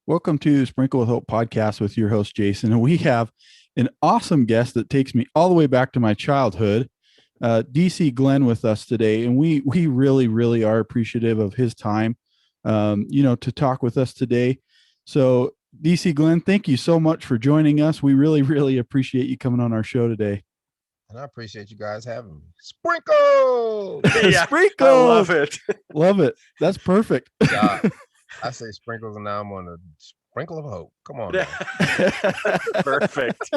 Welcome to Sprinkle with Hope podcast with your host, Jason. And we have an awesome guest that takes me all the way back to my childhood, DC Glenn, with us today. And we really, really are appreciative of his time, to talk with us today. So, DC Glenn, thank you so much for joining us. We really, really appreciate you coming on our show today. And I appreciate you guys having me. Sprinkle! Yeah, Sprinkles! I love it. Love it. That's perfect. Yeah, I say sprinkles, and now I'm on a sprinkle of hope. Come on now. Perfect.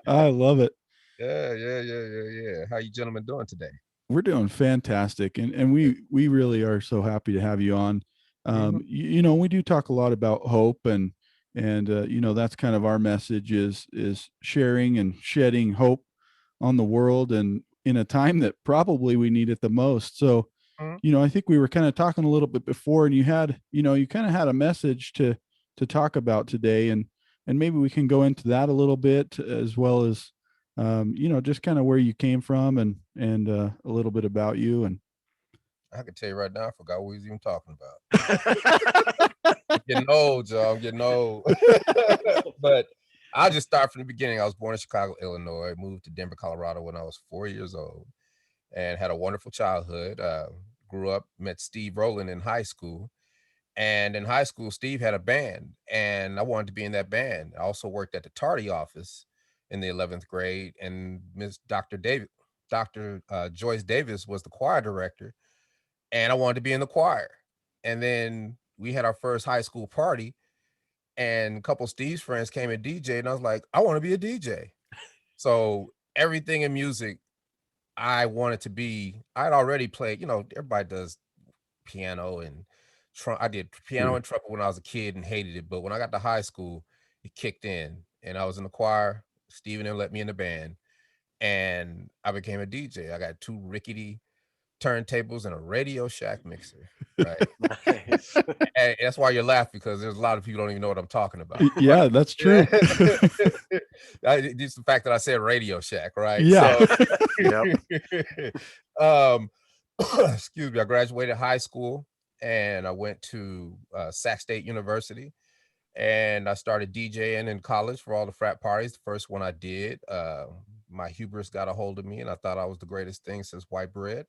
I love it. Yeah. How you gentlemen doing today? We're doing fantastic, and we really are so happy to have you on. We do talk a lot about hope, and that's kind of our message is sharing and shedding hope on the world, and in a time that probably we need it the most. So, Mhm. I think we were kind of talking a little bit before, and you kind of had a message to talk about today, and maybe we can go into that a little bit, as well as just kind of where you came from, and a little bit about you. And I can tell you right now, I forgot what we was even talking about. I'm getting old, y'all. I'm getting old. But I'll just start from the beginning. I was born in Chicago, Illinois, moved to Denver, Colorado when I was 4 years old, and had a wonderful childhood. Grew up, met Steve Rowland in high school. And in high school, Steve had a band, and I wanted to be in that band. I also worked at the tardy office in the 11th grade, and Miss Dr. Joyce Davis was the choir director, and I wanted to be in the choir. And then we had our first high school party, and a couple of Steve's friends came and DJ, and I was like, I want to be a DJ. So everything in music, I wanted to be. I'd already played, everybody does piano and I did piano and trumpet when I was a kid and hated it. But when I got to high school, it kicked in, and I was in the choir. Steven then let me in the band, and I became a DJ. I got two rickety turntables and a Radio Shack mixer. Right. Nice. And that's why you're laughing, because there's a lot of people don't even know what I'm talking about. yeah, that's true. Just the fact that I said Radio Shack, right? Yeah. So, excuse me. I graduated high school, and I went to Sac State University, and I started DJing in college for all the frat parties. The first one I did, my hubris got a hold of me, and I thought I was the greatest thing since white bread.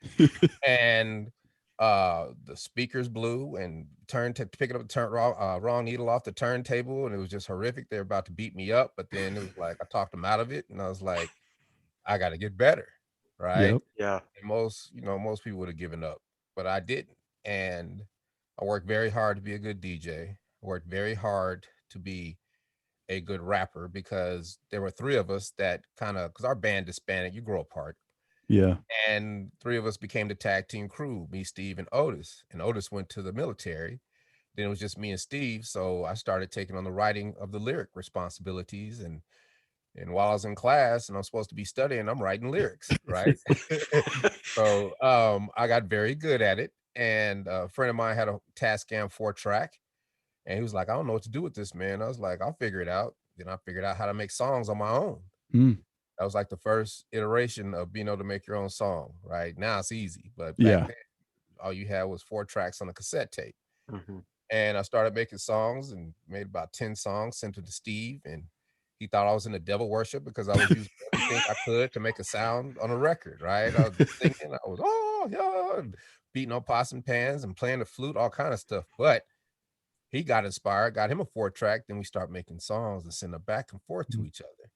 And the speakers blew and turned to pick it up, wrong needle off the turntable, and it was just horrific. They were about to beat me up, but then it was like I talked them out of it, and I was like, I got to get better, right? Yep. Yeah. And most people would have given up, but I didn't. And I worked very hard to be a good DJ. I worked very hard to be a good rapper, because there were three of us that because our band disbanded, you grow apart. Yeah. And three of us became the tag team crew, me, Steve, and Otis. And Otis went to the military. Then it was just me and Steve. So I started taking on the writing of the lyric responsibilities. And while I was in class and I'm supposed to be studying, I'm writing lyrics, right? So I got very good at it. And a friend of mine had a Tascam 4-track, and he was like, I don't know what to do with this, man. I was like, I'll figure it out. Then I figured out how to make songs on my own. Mm. That was like the first iteration of being able to make your own song. Right now it's easy, but back Yeah. then all you had was 4 tracks on a cassette tape. Mhm. And I started making songs and made about 10 songs, sent them to Steve, and he thought I was in the devil worship, because I was using everything I could to make a sound on a record, right? I was singing, I was, oh, yeah, and beating on pots and pans and playing the flute, all kind of stuff. But he got inspired, got him a 4-track, then we start making songs and send them back and forth to each other.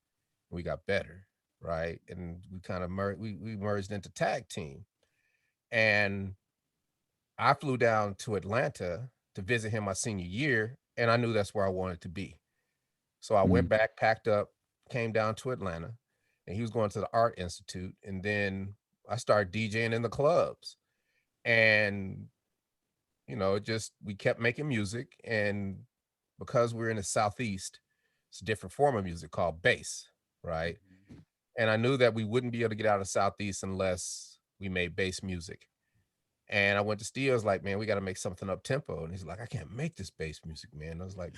We got better, right? And we kind of we merged into tag team. And I flew down to Atlanta to visit him my senior year, and I knew that's where I wanted to be. So I went Mm. back, packed up, came down to Atlanta, and he was going to the Art Institute. And then I started DJing in the clubs. And, we kept making music. And because we're in the Southeast, it's a different form of music called bass, right? And I knew that we wouldn't be able to get out of the Southeast unless we made bass music. And I went to Steve, I was like, man, we got to make something up tempo. And he's like, I can't make this bass music, man. I was like,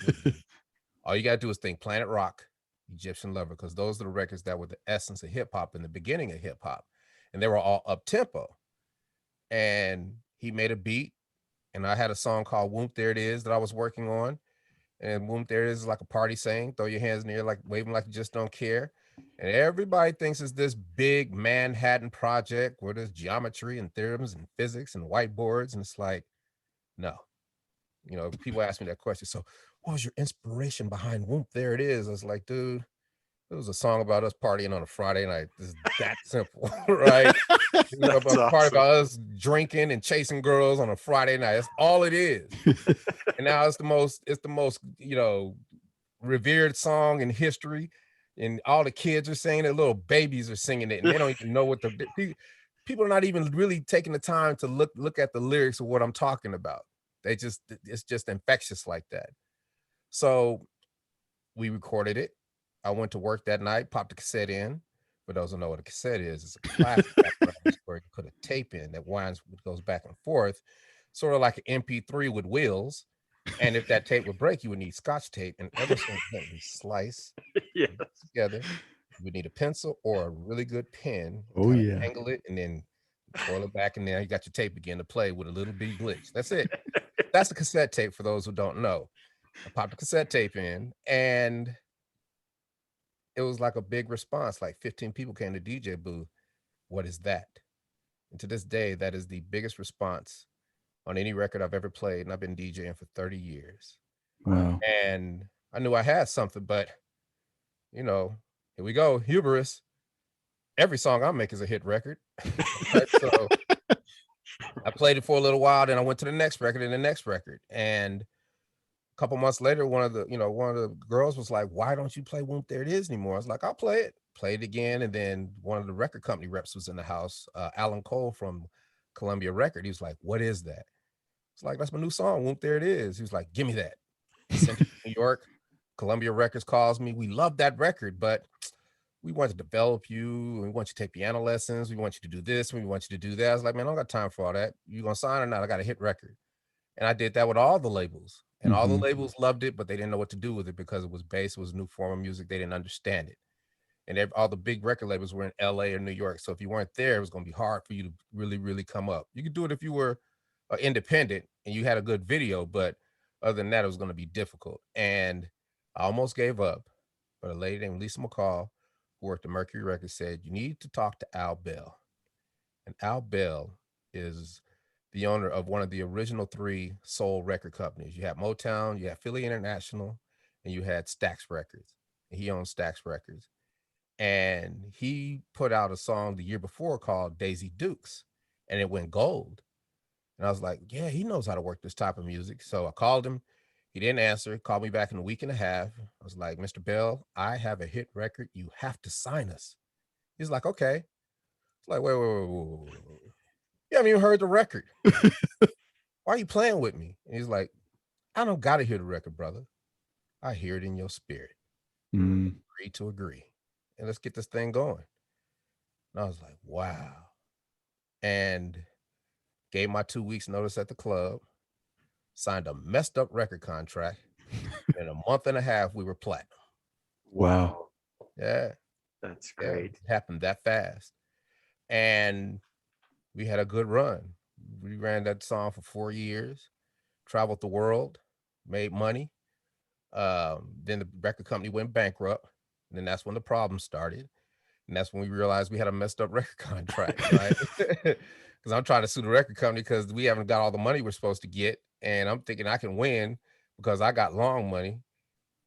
all you got to do is think Planet Rock, Egyptian Lover, because those are the records that were the essence of hip hop in the beginning of hip hop. And they were all up tempo. And he made a beat. And I had a song called Whoomp There It Is that I was working on. And Whoomp There Is like a party saying, throw your hands in the air, like waving like you just don't care. And everybody thinks it's this big Manhattan project where there's geometry and theorems and physics and whiteboards. And it's like, no. You know, people ask me that question. So what was your inspiration behind Whoomp There It Is? I was like, dude, it was a song about us partying on a Friday night. It's that simple, right? You know, That's a part awesome. about us drinking and chasing girls on a Friday night. That's all it is. And now it's the most, you know, revered song in history. And all the kids are singing it, little babies are singing it, and they don't even know what people are not even really taking the time to look at the lyrics of what I'm talking about. It's just infectious like that. So we recorded it. I went to work that night, popped the cassette in. For those who know what a cassette is, it's a plastic apparatus where you put a tape in that goes back and forth, sort of like an MP3 with wheels. And if that tape would break, you would need Scotch tape, and ever so gently slice Yeah. together. You would need a pencil or a really good pen. Oh, kind of yeah. angle it, and then foil it back, and then you got your tape again to play with a little bitty glitch. That's it. That's a cassette tape for those who don't know. I popped the cassette tape in, and it was like a big response. Like 15 people came to DJ booth. What is that? And to this day, that is the biggest response on any record I've ever played. And I've been DJing for 30 years. Wow. And I knew I had something, but you know, here we go, hubris. Every song I make is a hit record. Right? So I played it for a little while, then I went to the next record and the next record. And a couple months later, one of the girls was like, why don't you play Whoomp There It Is anymore? I was like, I'll play it. Played it again. And then one of the record company reps was in the house, Alan Cole from Columbia Record. He was like, what is that? It's like, that's my new song, Whoomp There It Is. He was like, give me that. I sent it to New York. Columbia Records calls me. We love that record, but we want to develop you. We want you to take piano lessons. We want you to do this. We want you to do that. I was like, man, I don't got time for all that. You gonna sign or not? I got a hit record. And I did that with all the labels. And all the labels loved it, but they didn't know what to do with it because it was bass, it was a new form of music. They didn't understand it. And all the big record labels were in LA or New York. So if you weren't there, it was going to be hard for you to really, really come up. You could do it if you were independent and you had a good video, but other than that, it was going to be difficult. And I almost gave up. But a lady named Lisa McCall, who worked at Mercury Records, said, you need to talk to Al Bell. And Al Bell is the owner of one of the original 3 soul record companies. You had Motown, you had Philly International, and you had Stax Records. And he owns Stax Records. And he put out a song the year before called Daisy Dukes, and it went gold. And I was like, yeah, he knows how to work this type of music. So I called him. He didn't answer. He called me back in a week and a half. I was like, Mr. Bell, I have a hit record. You have to sign us. He's like, okay. It's like, wait. You haven't even heard the record. Why are you playing with me? And he's like, I don't got to hear the record, brother. I hear it in your spirit. Agree to agree. And let's get this thing going. And I was like, wow. And gave my 2 weeks notice at the club, signed a messed up record contract. In a month and a half, we were platinum. Wow. Yeah. That's great. It happened that fast. And we had a good run. We ran that song for 4 years, traveled the world, made money. Then the record company went bankrupt. And then that's when the problem started. And that's when we realized we had a messed up record contract, right? Because I'm trying to sue the record company because we haven't got all the money we're supposed to get. And I'm thinking I can win because I got long money,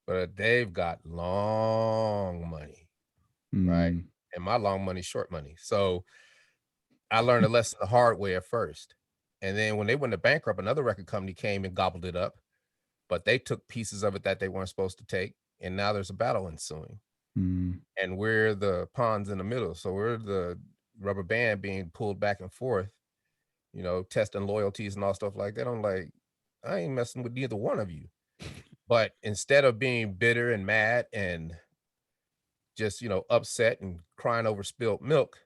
but they've got long money, right? And my long money, short money. So I learned a lesson the hard way at first. And then when they went to bankrupt, another record company came and gobbled it up, but they took pieces of it that they weren't supposed to take. And now there's a battle ensuing. And we're the pawns in the middle. So we're the rubber band being pulled back and forth, you know, testing loyalties and all stuff like that. I'm like, I ain't messing with neither one of you. But instead of being bitter and mad and just, you know, upset and crying over spilled milk,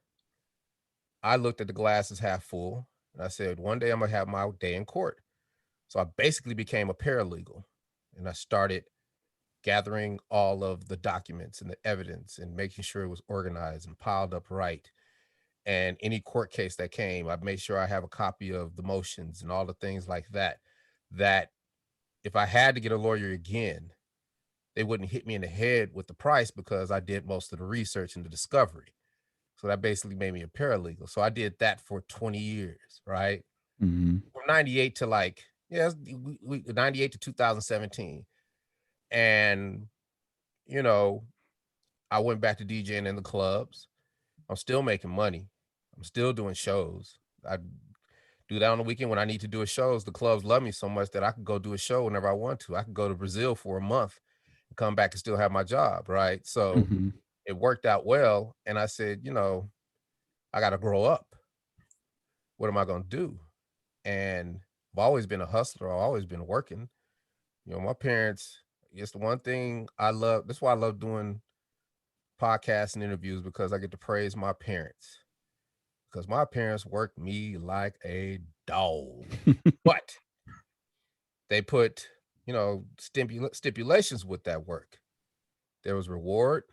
I looked at the glass as half full. And I said, one day I'm going to have my day in court. So I basically became a paralegal, and I started gathering all of the documents and the evidence and making sure it was organized and piled up right. And any court case that came, I made sure I have a copy of the motions and all the things like that, that if I had to get a lawyer again, they wouldn't hit me in the head with the price because I did most of the research and the discovery. So that basically made me a paralegal. So I did that for 20 years, right? Mm-hmm. From 98 to 98 to 2017. And, I went back to DJing in the clubs. I'm still making money. I'm still doing shows. I do that on the weekend when I need to do a shows. The clubs love me so much that I could go do a show whenever I want to. I could go to Brazil for a month and come back and still have my job, right? So Mm-hmm. it worked out well. And I said, I got to grow up. What am I going to do? And I've always been a hustler. I've always been working. My parents, it's the one thing I love. That's why I love doing podcasts and interviews, because I get to praise my parents. Because my parents worked me like a dog. But they put, stipulations with that work. There was reward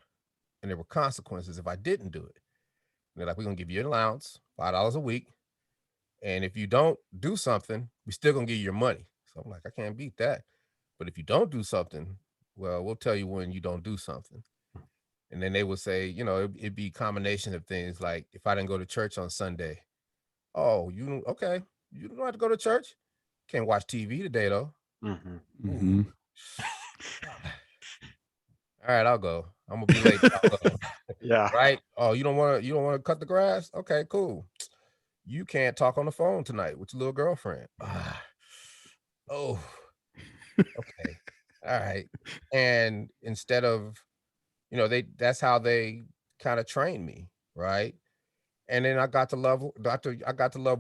and there were consequences if I didn't do it. And they're like, we're going to give you an allowance, $5 a week. And if you don't do something, we're still going to give you your money. So I'm like, I can't beat that. But if you don't do something, well, we'll tell you when you don't do something. And then they would say, it'd be a combination of things like if I didn't go to church on Sunday, oh, okay, you don't have to go to church. Can't watch TV today though. Mm-hmm. Mm-hmm. All right, I'll go. I'm gonna be late. I'll go. Yeah. Right? Oh, you don't want to cut the grass? Okay, cool. You can't talk on the phone tonight with your little girlfriend. Oh, okay. All right. And instead of, that's how they kind of trained me, right? And then I got to love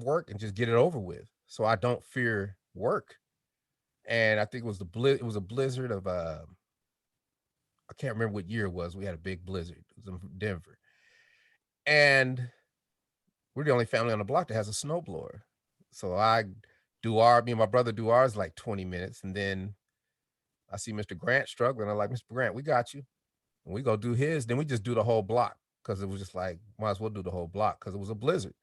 work and just get it over with. So I don't fear work. And I think it was a blizzard of I can't remember what year it was. We had a big blizzard. It was in Denver. And we're the only family on the block that has a snowblower. So me and my brother do ours like 20 minutes. And then I see Mr. Grant struggling. I'm like, Mr. Grant, we got you. And we go do his. Then we just do the whole block because it was just like, might as well do the whole block because it was a blizzard.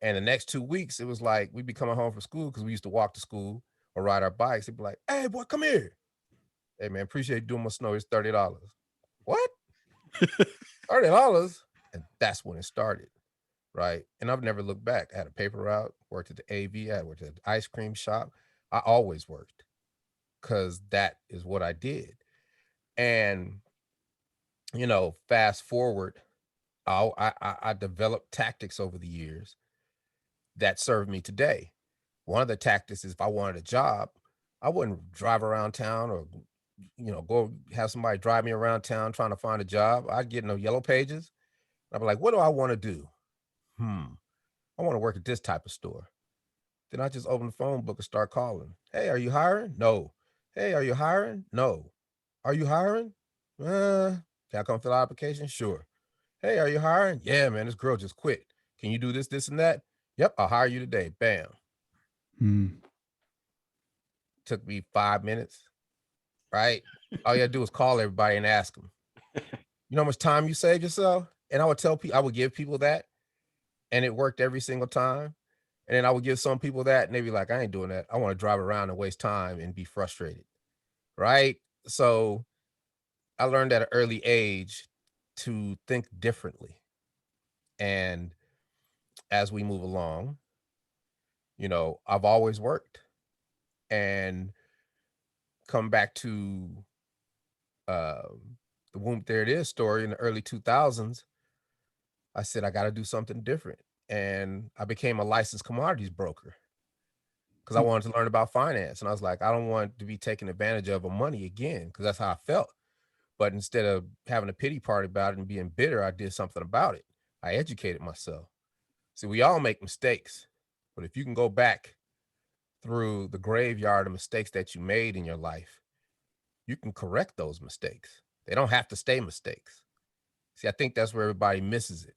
And the next 2 weeks, it was like we'd be coming home from school because we used to walk to school or ride our bikes. He'd be like, hey, boy, come here. Hey, man, appreciate you doing my snow. It's $30. What? $30? And that's when it started, right? And I've never looked back. I had a paper route, worked at the AV, I worked at the ice cream shop. I always worked because that is what I did. And, fast forward, I developed tactics over the years that served me today. One of the tactics is if I wanted a job, I wouldn't drive around town or, go have somebody drive me around town trying to find a job. I'd get in the yellow pages. I'd be like, what do I want to do? I want to work at this type of store. Then I just open the phone book and start calling. Hey, are you hiring? No. Hey, are you hiring? No. Are you hiring? Can I come fill out application? Sure. Hey, are you hiring? Yeah, man, this girl just quit. Can you do this, this, and that? Yep, I'll hire you today. Bam. Took me 5 minutes, right? All you gotta do is call everybody and ask them. You know how much time you save yourself? And I would tell people, I would give people that, and it worked every single time. And then I would give some people that, and they'd be like, I ain't doing that. I want to drive around and waste time and be frustrated, right? So I learned at an early age to think differently. And as we move along, I've always worked. And come back to the Whoomp There It Is story in the early 2000s, I said, I got to do something different. And I became a licensed commodities broker because I wanted to learn about finance. And I was like, I don't want to be taken advantage of money again, because that's how I felt. But instead of having a pity party about it and being bitter, I did something about it. I educated myself. See, we all make mistakes, but if you can go back through the graveyard of mistakes that you made in your life, you can correct those mistakes. They don't have to stay mistakes. See, I think that's where everybody misses it.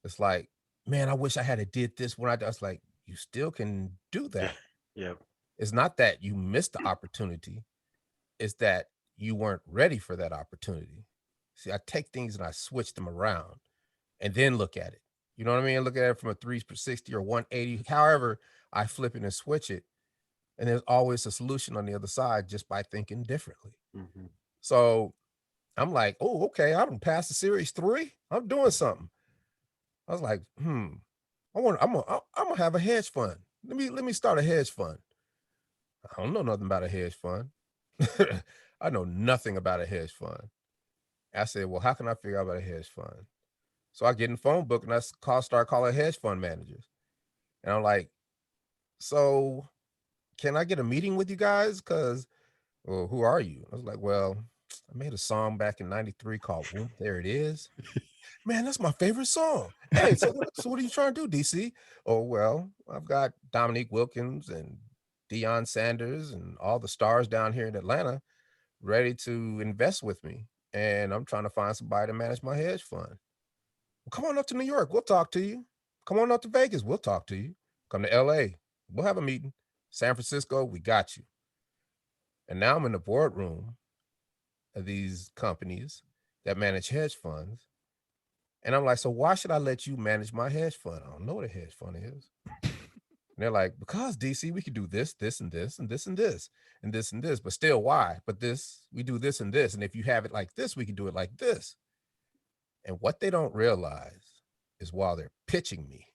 It's like, man, I wish I had did this when I was like, you still can do that. Yeah. It's not that you missed the opportunity. It's that you weren't ready for that opportunity. See, I take things and I switch them around and then look at it. You know what I mean? Look at it from a 360 or 180, however I flip it and switch it. And there's always a solution on the other side just by thinking differently. Mhm. So I'm like, oh, okay, I done passed the series 3. I'm doing something. I was like, I'm gonna have a hedge fund. Let me start a hedge fund. I don't know nothing about a hedge fund. I know nothing about a hedge fund. I said, well, how can I figure out about a hedge fund? So I get in the phone book and start calling hedge fund managers. And I'm like, so can I get a meeting with you guys? Because, well, who are you? I was like, well, I made a song back in '93 called Whoomp There It Is. Man, that's my favorite song. Hey, so what are you trying to do, DC? Oh, well, I've got Dominique Wilkins and Deion Sanders and all the stars down here in Atlanta ready to invest with me. And I'm trying to find somebody to manage my hedge fund. Well, come on up to New York. We'll talk to you. Come on up to Vegas. We'll talk to you. Come to LA. We'll have a meeting. San Francisco, we got you. And now I'm in the boardroom of these companies that manage hedge funds. And I'm like, so why should I let you manage my hedge fund? I don't know what a hedge fund is. And they're like, because DC, we could do this, this, and this, and this, and this, and this, and this, but still why? But this, we do this and this. And if you have it like this, we can do it like this. And what they don't realize is while they're pitching me,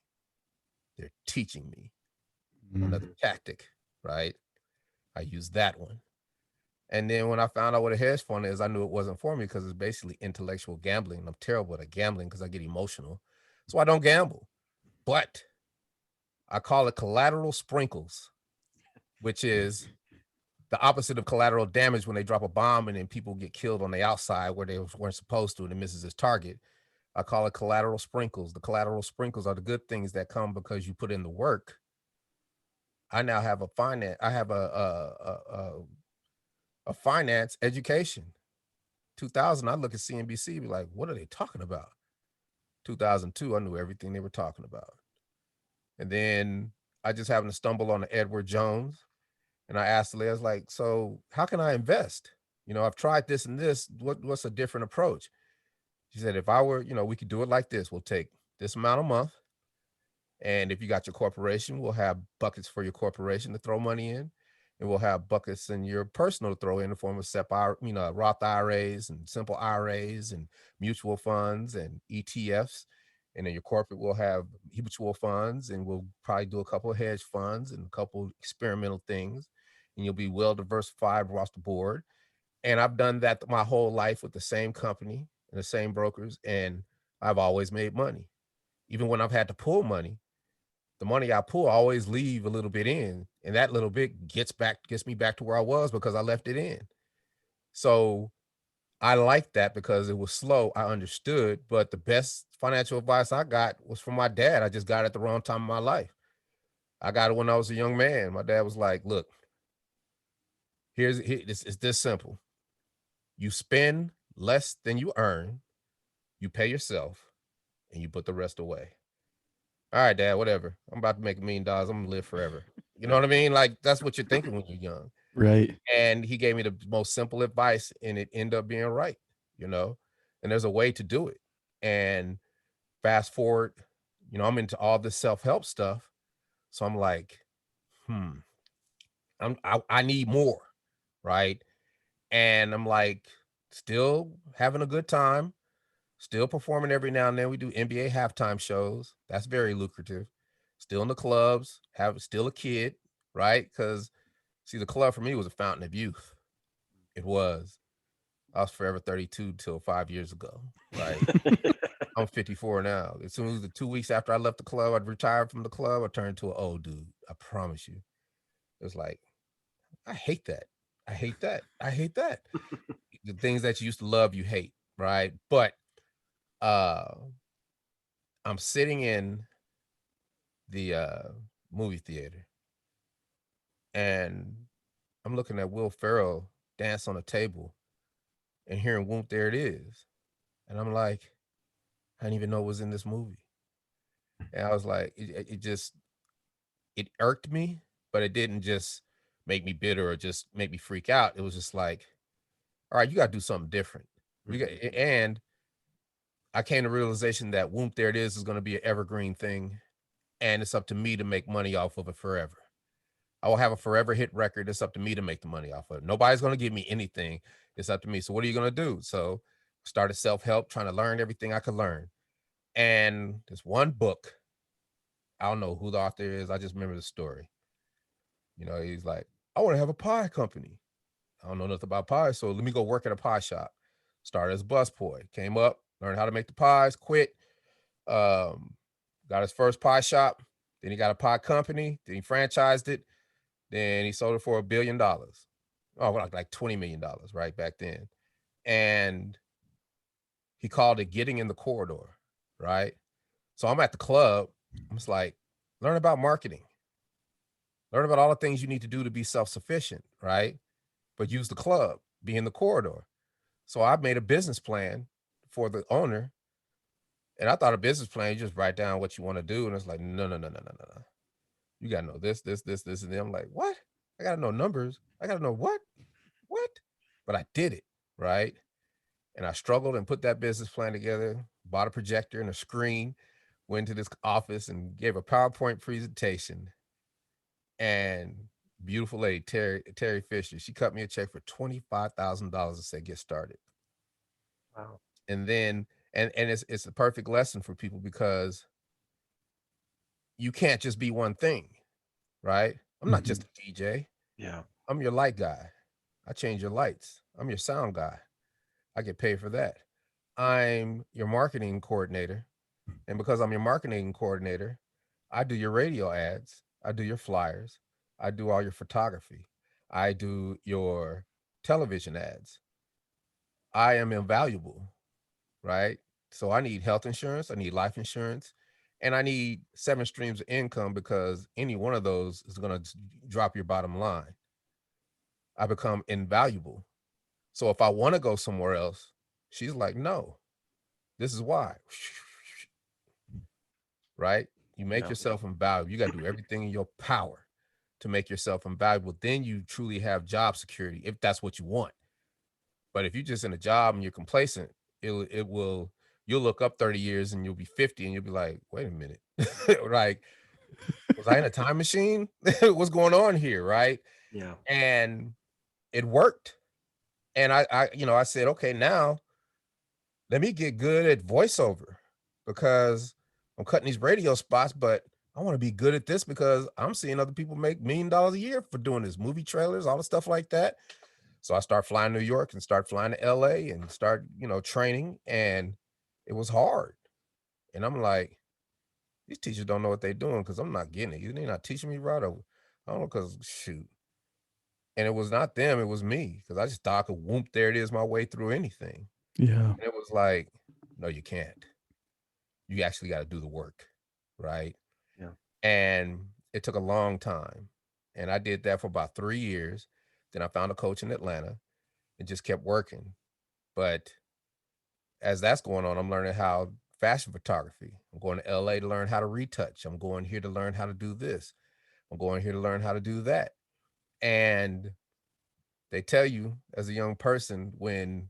they're teaching me another tactic, right? I use that one. And then when I found out what a hedge fund is, I knew it wasn't for me because it's basically intellectual gambling. And I'm terrible at gambling because I get emotional. So I don't gamble. But I call it collateral sprinkles, which is the opposite of collateral damage when they drop a bomb and then people get killed on the outside where they weren't supposed to and it misses its target. I call it collateral sprinkles. The collateral sprinkles are the good things that come because you put in the work. I now have I have a finance education. 2000, I look at CNBC, be like, what are they talking about? 2002, I knew everything they were talking about. And then I just happened to stumble on Edward Jones. And I asked Leah, I was like, so how can I invest? You know, I've tried this and this. What's a different approach? She said, if I were, we could do it like this. We'll take this amount a month. And if you got your corporation, we'll have buckets for your corporation to throw money in. And we'll have buckets in your personal to throw in the form of Roth IRAs and simple IRAs and mutual funds and ETFs. And then your corporate will have mutual funds, and we'll probably do a couple of hedge funds and a couple of experimental things. And you'll be well diversified across the board. And I've done that my whole life with the same company and the same brokers. And I've always made money. Even when I've had to pull money, the money I pull, I always leave a little bit in, and that little bit gets me back to where I was because I left it in. So I liked that because it was slow. I understood, but the best financial advice I got was from my dad. I just got it at the wrong time in my life. I got it when I was a young man. My dad was like, look, it's this simple. You spend less than you earn, you pay yourself, and you put the rest away. All right, Dad, whatever. I'm about to make $1 million. I'm gonna live forever. You know what I mean? Like that's what you're thinking when you're young. Right. And he gave me the most simple advice, and it ended up being right, And there's a way to do it. And fast forward, I'm into all this self-help stuff. So I'm like, I need more, right? And I'm like, still having a good time, still performing every now and then. We do NBA halftime shows. That's very lucrative. Still in the clubs, still a kid, right? Because see, the club for me was a fountain of youth. It was. I was forever 32 till 5 years ago, right? I'm 54 now. As soon as the 2 weeks after I left the club, I'd retired from the club, I turned to an old dude. I promise you. It was like, I hate that. I hate that. I hate that. The things that you used to love, you hate, right? But I'm sitting in the movie theater and I'm looking at Will Ferrell dance on a table and hearing Whoomp There It Is. And I'm like, I didn't even know it was in this movie. And I was like, it irked me, but it didn't just make me bitter or just make me freak out. It was just like, all right, you got to do something different. And I came to realization that Whoomp There It Is going to be an evergreen thing. And it's up to me to make money off of it forever. I will have a forever hit record. It's up to me to make the money off of it. Nobody's going to give me anything. It's up to me. So what are you going to do? So started self-help, trying to learn everything I could learn. And this one book, I don't know who the author is. I just remember the story. You know, he's like, I want to have a pie company. I don't know nothing about pies, so let me go work at a pie shop. Started as a busboy, came up, learned how to make the pies, quit, got his first pie shop. Then he got a pie company. Then he franchised it. Then he sold it for $1 billion. Oh, like $20 million, right, back then. And he called it getting in the corridor, right? So I'm at the club. I'm just like, learn about marketing. Learn about all the things you need to do to be self-sufficient, right? But use the club, be in the corridor. So I made a business plan for the owner. And I thought a business plan, you just write down what you want to do. And it's like, no. You got to know this. And then I'm like, what? I got to know numbers. I got to know what? But I did it, right? And I struggled and put that business plan together, bought a projector and a screen, went to this office and gave a PowerPoint presentation. And beautiful lady, Terry Fisher, she cut me a check for $25,000 and said, get started. Wow. And then, and it's a perfect lesson for people because you can't just be one thing, right? I'm not just a DJ. Yeah. I'm your light guy. I change your lights. I'm your sound guy. I get paid for that. I'm your marketing coordinator. And because I'm your marketing coordinator, I do your radio ads. I do your flyers. I do all your photography. I do your television ads. I am invaluable, right? So I need health insurance. I need life insurance. And I need 7 streams of income because any one of those is going to drop your bottom line. I become invaluable. So if I want to go somewhere else, she's like, no, this is why. Right? You make yourself invaluable. You got to do everything in your power to make yourself invaluable. Then you truly have job security if that's what you want. But if you're just in a job and you're complacent, you'll look up 30 years and you'll be 50 and you'll be like, wait a minute. Like, was I in a time machine? What's going on here? Right. Yeah. And it worked. And I said, okay, now let me get good at voiceover because I'm cutting these radio spots, but I want to be good at this because I'm seeing other people make $1 million a year for doing this, movie trailers, all the stuff like that. So I start flying to New York and start flying to LA and start, training. And it was hard. And I'm like, these teachers don't know what they're doing because I'm not getting it. They're not teaching me right. Or, I don't know, because shoot. And it was not them, it was me. Because I just thought I could whoomp there it is my way through anything. Yeah. And it was like, no, you can't. You actually got to do the work. Right. Yeah. And it took a long time. And I did that for about 3 years. Then I found a coach in Atlanta and just kept working. But as that's going on, I'm learning how fashion photography. I'm going to LA to learn how to retouch. I'm going here to learn how to do this. I'm going here to learn how to do that. And they tell you as a young person when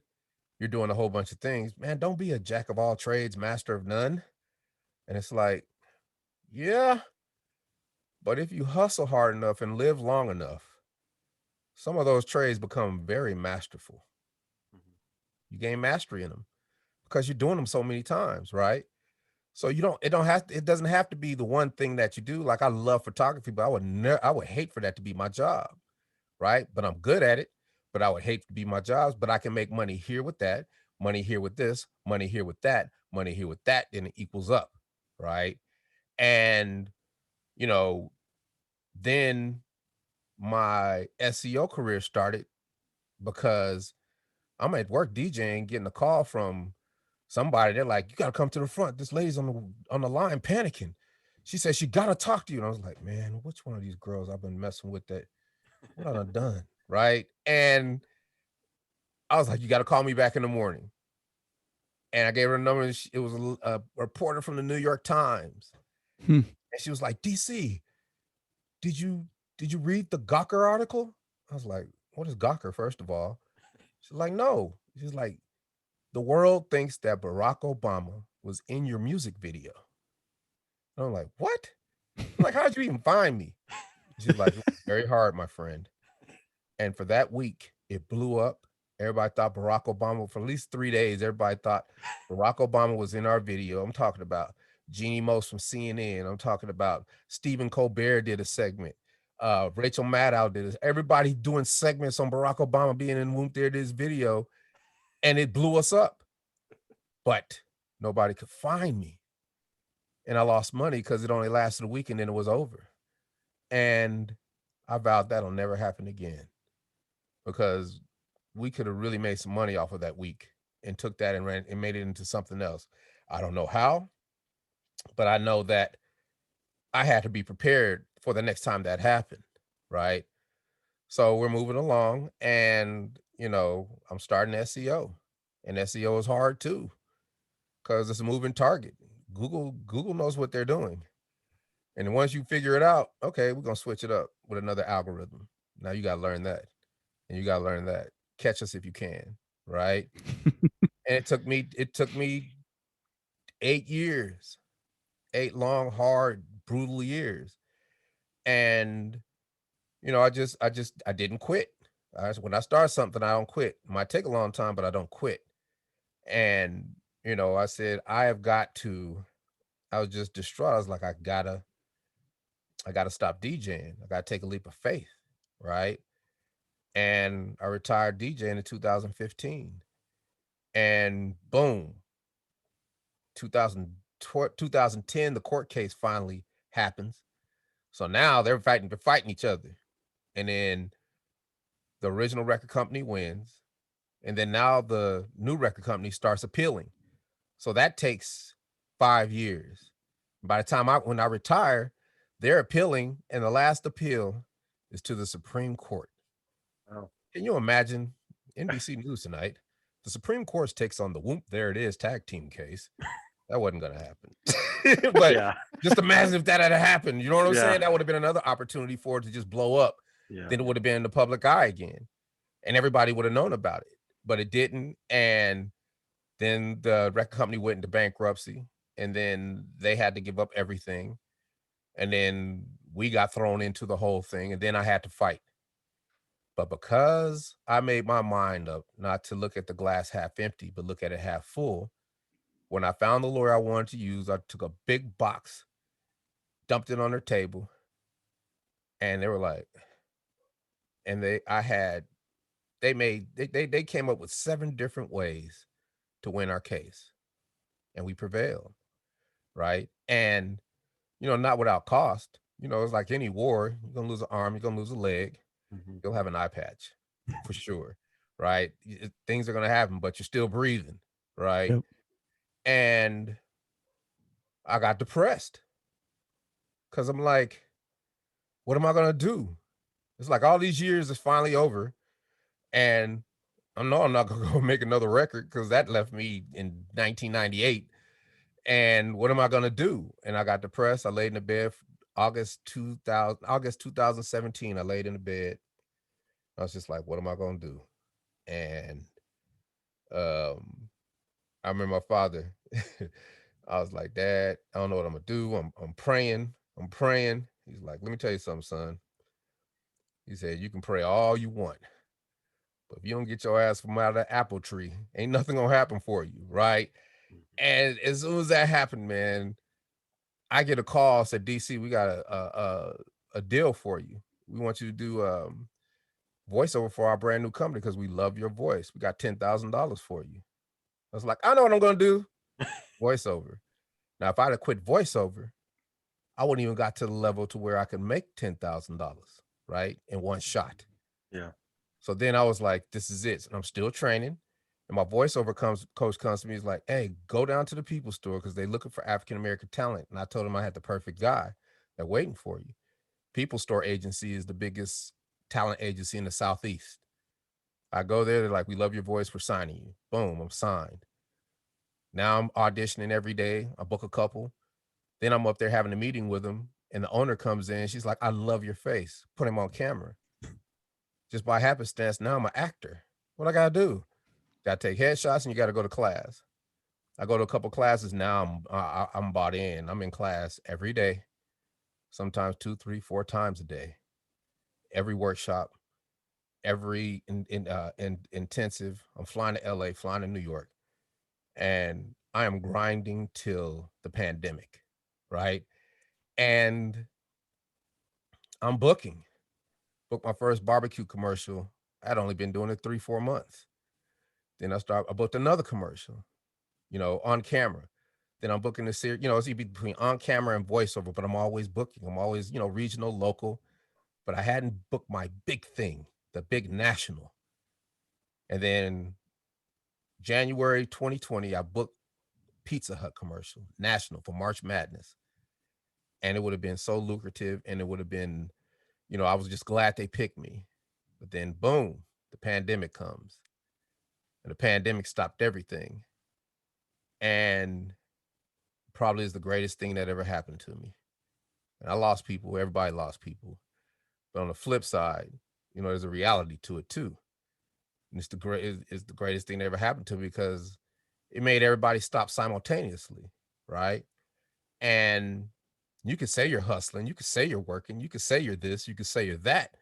you're doing a whole bunch of things, man, don't be a jack of all trades, master of none. And it's like, yeah, but if you hustle hard enough and live long enough, some of those trades become very masterful. You gain mastery in them because you're doing them so many times, right? So it doesn't have to be the one thing that you do. Like I love photography, but I would hate for that to be my job, right? But I'm good at it, but I would hate to be my jobs, but I can make money here with that, money here with this, money here with that, money here with that, then it equals up, right? And, then my SEO career started because I'm at work DJing, getting a call from somebody. They're like, you got to come to the front. This lady's on the line panicking. She said, she got to talk to you. And I was like, man, which one of these girls I've been messing with that, what I done? Right. And I was like, you got to call me back in the morning. And I gave her a number. It was a reporter from the New York Times. And she was like, DC, did you read the Gawker article? I was like, what is Gawker, first of all? She's like, no. She's like, the world thinks that Barack Obama was in your music video. And I'm like, what? I'm like, how'd you even find me? She's like, "It was very hard, my friend." And for that week, it blew up. Everybody thought Barack Obama, for at least 3 days, everybody thought Barack Obama was in our video. I'm talking about Jeannie Most from CNN. I'm talking about Stephen Colbert did a segment. Rachel Maddow did it. Everybody doing segments on Barack Obama being in Whoomp There It Is video, and it blew us up. But nobody could find me. And I lost money because it only lasted a week and then it was over. And I vowed that'll never happen again, because we could have really made some money off of that week and took that and ran and made it into something else. I don't know how, but I know that I had to be prepared for the next time that happened, right? So we're moving along, and I'm starting SEO, and SEO is hard too because it's a moving target. Google knows what they're doing. And once you figure it out, okay, we're gonna switch it up with another algorithm. Now you gotta learn that, and you gotta learn that. Catch us if you can, right? And it took me 8 years, 8 long, hard, brutal years. And I didn't quit. When I start something, I don't quit. It might take a long time, but I don't quit. And I said, I was just distraught. I was like, I gotta stop DJing. I gotta take a leap of faith, right? And I retired DJing in 2015. And boom, 2010, the court case finally happens. So now they're fighting each other. And then the original record company wins. And then now the new record company starts appealing. So that takes 5 years. By the time when I retire, they're appealing, and the last appeal is to the Supreme Court. Wow. Can you imagine NBC News tonight? The Supreme Court takes on the Whoomp There It Is tag team case. That wasn't going to happen. But just imagine if that had happened. You know what I'm saying? That would have been another opportunity for it to just blow up. Then it would have been in the public eye again, and everybody would have known about it. But it didn't. And then the record company went into bankruptcy, and then they had to give up everything. And then we got thrown into the whole thing, and then I had to fight. But because I made my mind up not to look at the glass half empty, but look at it half full, when I found the lawyer I wanted to use, I took a big box, dumped it on their table, and they were like, and they came up with 7 different ways to win our case, and we prevailed, right? And not without cost. It's like any war. You're gonna lose an arm, you're gonna lose a leg, you'll have an eye patch for sure, right? Things are gonna happen, but you're still breathing, right? Yep. And I got depressed because I'm like, what am I gonna do? It's like all these years is finally over, and I know I'm not gonna go make another record because that left me in 1998. And what am I gonna do? And I got depressed. I laid in the bed. August 2017. I laid in the bed. I was just like, what am I gonna do? And I remember my father. I was like, Dad, I don't know what I'm gonna do. I'm praying. I'm praying. He's like, let me tell you something, son. He said, you can pray all you want, but if you don't get your ass from out of that apple tree, ain't nothing gonna happen for you, right? And as soon as that happened, man, I get a call, said, DC, we got a deal for you. We want you to do voiceover for our brand new company because we love your voice. We got $10,000 for you. I was like, I know what I'm gonna do. Voiceover. Now, if I'd have quit voiceover, I wouldn't even got to the level to where I could make $10,000, right, in one shot. Yeah. So then I was like, this is it. And I'm still training. And my voiceover coach comes to me. He's like, hey, go down to the People Store because they're looking for African-American talent. And I told him I had the perfect guy. They're waiting for you. People Store Agency is the biggest talent agency in the Southeast. I go there. They're like, we love your voice. We're signing you. Boom, I'm signed. Now I'm auditioning every day. I book a couple. Then I'm up there having a meeting with them. And the owner comes in. She's like, I love your face. Put him on camera. Just by happenstance, now I'm an actor. What I got to do? Got to take headshots, and you got to go to class. I go to a couple classes now. I'm bought in. I'm in class every day, sometimes 2, 3, 4 times a day. every workshop, every intensive. I'm flying to LA, flying to New York, and I am grinding till the pandemic, right? And I'm booked my first barbecue commercial. I'd only been doing it 3-4 months. Then I booked another commercial, on camera. Then I'm booking the series, it's between on camera and voiceover, but I'm always booking. I'm always, regional, local, but I hadn't booked my big thing, the big national. And then January 2020, I booked Pizza Hut commercial, national, for March Madness. And it would have been so lucrative, and it would have been, I was just glad they picked me. But then boom, the pandemic comes. And the pandemic stopped everything. And probably is the greatest thing that ever happened to me. And I lost people. Everybody lost people. But on the flip side, there's a reality to it too. And it's the greatest thing that ever happened to me, because it made everybody stop simultaneously, right? And you could say you're hustling, you could say you're working, you could say you're this, you could say you're that.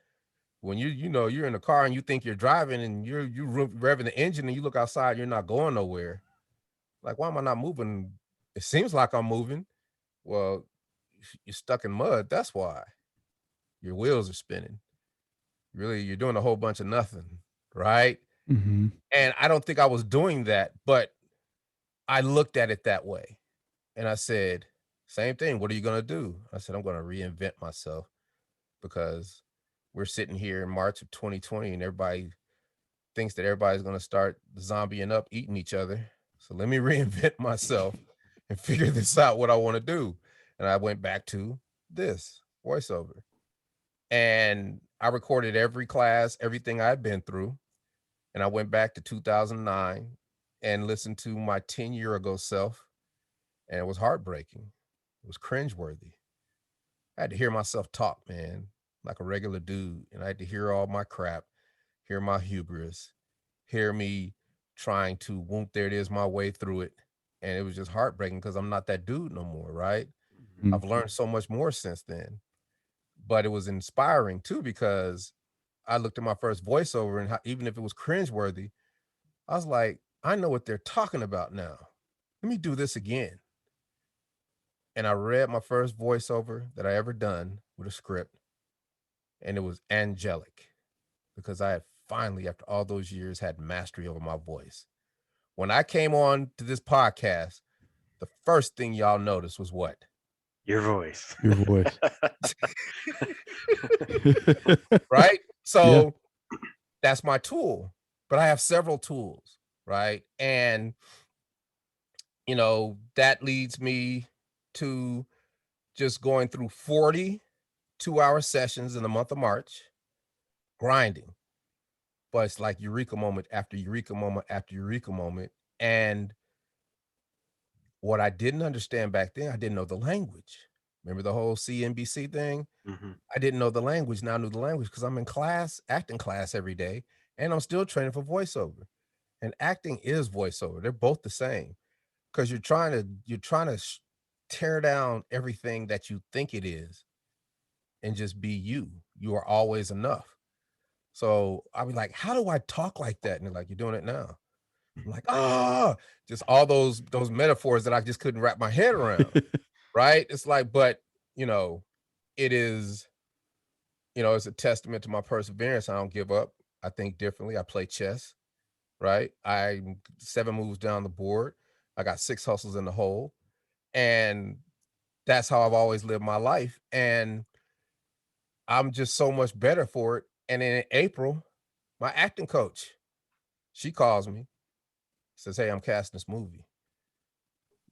When you're in a car and you think you're driving, and you're revving the engine, and you look outside, you're not going nowhere. Like, why am I not moving? It seems like I'm moving. Well, you're stuck in mud. That's why. Your wheels are spinning. Really, you're doing a whole bunch of nothing, right? Mm-hmm. And I don't think I was doing that, but I looked at it that way. And I said, same thing. What are you going to do? I said, I'm going to reinvent myself, because we're sitting here in March of 2020, and everybody thinks that everybody's going to start zombieing up, eating each other. So let me reinvent myself and figure this out, what I want to do. And I went back to this voiceover, and I recorded every class, everything I'd been through. And I went back to 2009 and listened to my 10-year ago self. And it was heartbreaking. It was cringeworthy. I had to hear myself talk, man, like a regular dude. And I had to hear all my crap, hear my hubris, hear me trying to whoomp there it is my way through it. And it was just heartbreaking, because I'm not that dude no more, right? Mm-hmm. I've learned so much more since then. But it was inspiring too, because I looked at my first voiceover, and even if it was cringeworthy, I was like, I know what they're talking about now. Let me do this again. And I read my first voiceover that I ever done with a script, and it was angelic, because I had finally, after all those years, had mastery over my voice. When I came on to this podcast, the first thing y'all noticed was what? Your voice. Your voice. Right? Yeah. So that's my tool, but I have several tools, right? And, that leads me to just going through 40 2-hour sessions in the month of March, grinding. But it's like eureka moment after eureka moment after eureka moment. And what I didn't understand back then, I didn't know the language. Remember the whole CNBC thing? Mm-hmm. I didn't know the language. Now I knew the language, because I'm in class, acting class every day, and I'm still training for voiceover. And acting is voiceover. They're both the same, because you're trying to tear down everything that you think it is, and just be you. You are always enough. So I'll be like, how do I talk like that? And they're like, you're doing it now. I'm like, just all those metaphors that I just couldn't wrap my head around. Right? It's like, but it is, it's a testament to my perseverance. I don't give up. I think differently. I play chess, right? I'm 7 moves down the board. I got 6 hustles in the hole. And that's how I've always lived my life. And I'm just so much better for it. And in April, my acting coach, she calls me, says, hey, I'm casting this movie.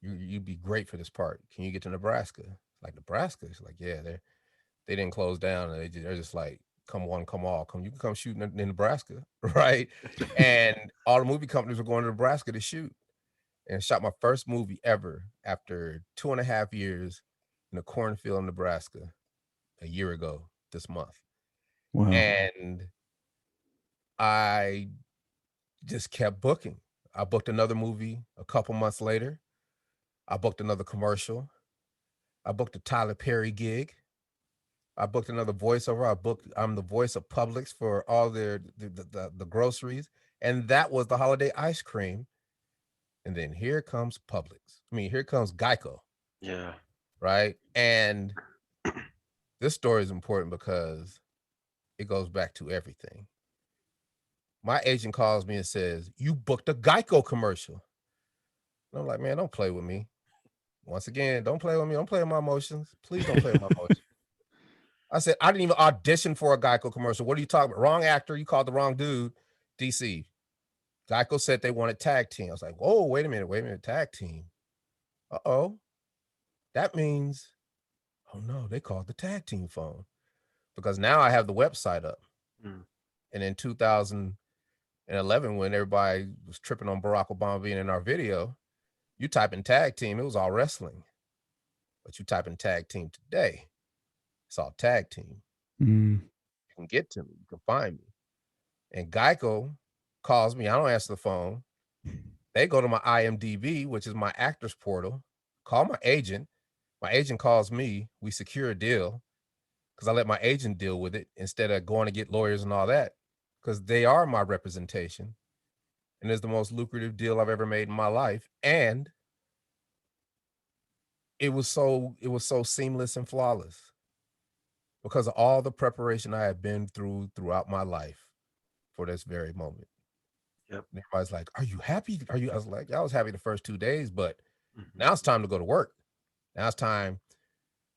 You'd be great for this part. Can you get to Nebraska? Like, Nebraska? She's like, yeah, they didn't close down. And they're just like, come one, come all. You can come shoot in Nebraska, right? And all the movie companies were going to Nebraska to shoot. And shot my first movie ever after 2.5 years in a cornfield in Nebraska a year ago this month. Wow. And I just kept booking. I booked another movie a couple months later. I booked another commercial. I booked a Tyler Perry gig. I booked another voiceover. I'm the voice of Publix for all the groceries. And that was the holiday ice cream. And then here comes Publix. Here comes Geico. Yeah. Right. And this story is important because it goes back to everything. My agent calls me and says, "You booked a Geico commercial." And I'm like, man, don't play with me. Once again, don't play with me. Don't play with my emotions. Please don't play with my emotions. I said, I didn't even audition for a Geico commercial. What are you talking about? Wrong actor. You called the wrong dude. DC. Geico said they wanted tag team. I was like, whoa, wait a minute, tag team. Uh-oh. That means, oh no, they called the tag team phone. Because now I have the website up. And in 2011, when everybody was tripping on Barack Obama being in our video, you type in tag team, it was all wrestling. But you type in tag team today, it's all tag team. You can get to me, you can find me. And Geico calls me, I don't answer the phone. They go to my IMDb, which is my actors portal, call my agent. My agent calls me, we secure a deal because I let my agent deal with it instead of going to get lawyers and all that, because they are my representation. And it's the most lucrative deal I've ever made in my life. And it was so seamless and flawless because of all the preparation I had been throughout my life for this very moment. Yep. And everybody's like, "Are you happy? I was like, I was happy the first 2 days, but now it's time to go to work. Now it's time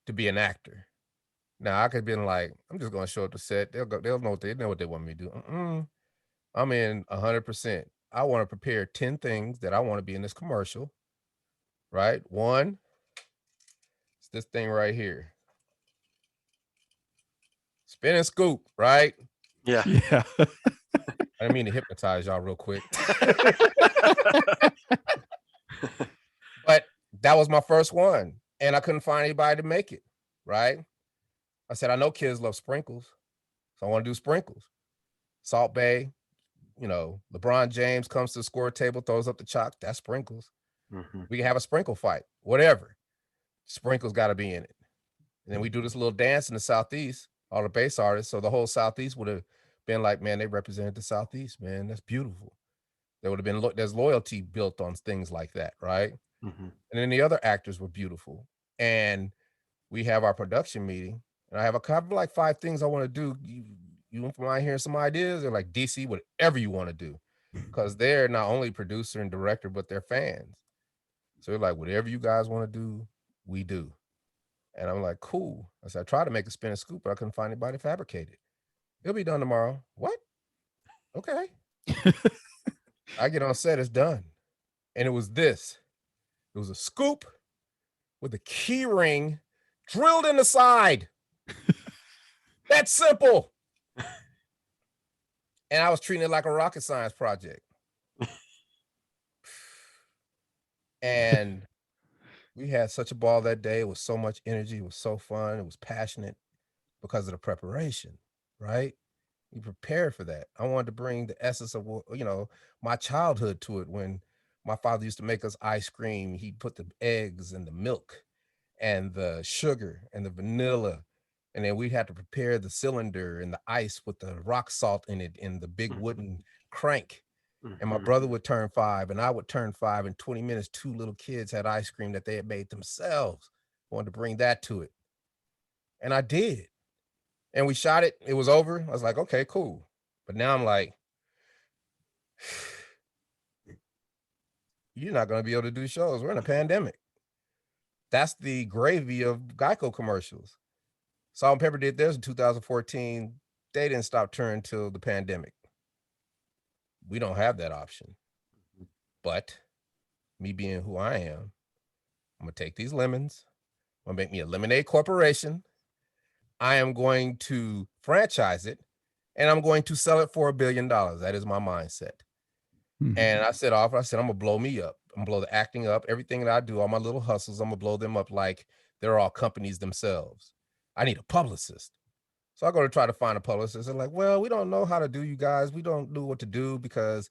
to be an actor. Now I could have been like, I'm just going to show up to set. They'll know what they want me to do. I'm in 100%. I want to prepare 10 things that I want to be in this commercial. Right? One, it's this thing right here. Spin and scoop, right? Yeah. Yeah. I didn't mean to hypnotize y'all real quick. But that was my first one. And I couldn't find anybody to make it, right? I said, I know kids love sprinkles. So I want to do sprinkles. Salt Bay, LeBron James comes to the score table, throws up the chalk. That's sprinkles. We can have a sprinkle fight, whatever. Sprinkles got to be in it. And then we do this little dance in the Southeast, all the bass artists. So the whole Southeast would have been like, man, they represented the Southeast, man. That's beautiful. There would have been, there's loyalty built on things like that, right? And then the other actors were beautiful. And we have our production meeting. And I have a couple like 5 things I want to do. You want mind hearing some ideas? They're like, DC, whatever you want to do. Because they're not only producer and director, but they're fans. So they're like, whatever you guys want to do, we do. And I'm like, cool. I said, I tried to make a spin and scoop, but I couldn't find anybody to fabricate it. It'll be done tomorrow. What? Okay. I get on set, it's done. And it was this. It was a scoop with a key ring drilled in the side. That's simple. And I was treating it like a rocket science project. And we had such a ball that day. It was so much energy. It was so fun. It was passionate because of the preparation, right? You prepared for that. I wanted to bring the essence of, my childhood to it. When my father used to make us ice cream, he'd put the eggs and the milk and the sugar and the vanilla. And then we had to prepare the cylinder and the ice with the rock salt in it and the big wooden crank. And my brother would turn 5 and I would turn 5. In 20 minutes, 2 little kids had ice cream that they had made themselves. I wanted to bring that to it. And I did. And we shot it. It was over. I was like, okay, cool. But now I'm like, you're not going to be able to do shows. We're in a pandemic. That's the gravy of Geico commercials. Salt and Pepper did theirs in 2014. They didn't stop touring till the pandemic. We don't have that option. But me being who I am, I'm going to take these lemons. I'm going to make me a lemonade corporation. I am going to franchise it, and I'm going to sell it for $1 billion. That is my mindset. And I said, I'm going to blow me up. I'm going to blow the acting up. Everything that I do, all my little hustles, I'm going to blow them up like they're all companies themselves. I need a publicist. So I go to try to find a publicist. They're like, well, we don't know how to do you guys. We don't know what to do because